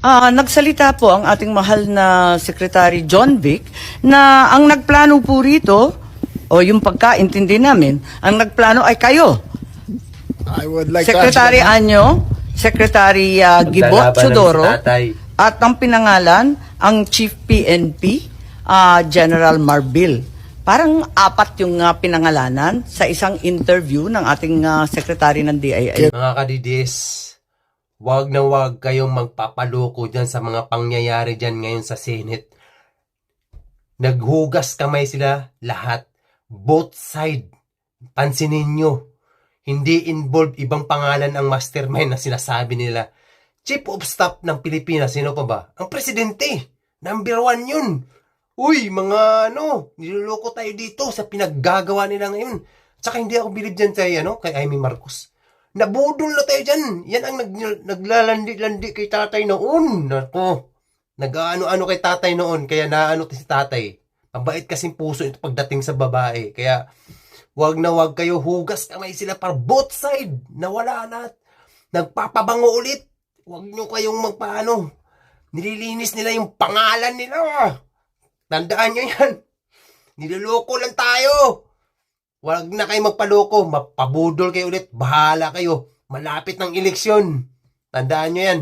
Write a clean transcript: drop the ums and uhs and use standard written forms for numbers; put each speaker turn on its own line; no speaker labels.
Nagsalita po ang ating mahal na Secretary John Vic na ang nagplano po rito, o yung pagkaintindi namin, ang nagplano ay kayo.
I would like
Secretary
to ask
Anyo, Secretary Gibot Chodoro, at ang pinangalan, ang Chief PNP, General Marbil. Parang apat yung pinangalanan sa isang interview ng ating Secretary ng DILG.
Mga kadidis, wag na wag kayong magpapaloko dyan sa mga pangyayari dyan ngayon sa Senate. Naghugas kamay sila lahat. Both side. Pansinin nyo. Hindi involved ibang pangalan ang mastermind na sinasabi nila. Chief of Staff ng Pilipinas, sino pa ba? Ang presidente. Number 1 yun. Uy, mga niloloko tayo dito sa pinaggagawa nila ngayon. Tsaka hindi ako bilib dyan kay Amy Marcos. Nabudol na tayo dyan. Yan ang naglalandi-landi kay tatay noon. Nako, nag-ano-ano kay tatay noon. Kaya naano si tatay. Mabait kasing puso ito pagdating sa babae. Kaya wag na wag kayo, hugas kamay sila para both side. Nawala lahat. Nagpapabango ulit. Wag nyo kayong magpaano. Nililinis nila yung pangalan nila. Tandaan nyo yan. Niloloko lang tayo. Wag na kayo magpaloko. Mapabudol kayo ulit. Bahala kayo. Malapit ng eleksyon. Tandaan nyo yan.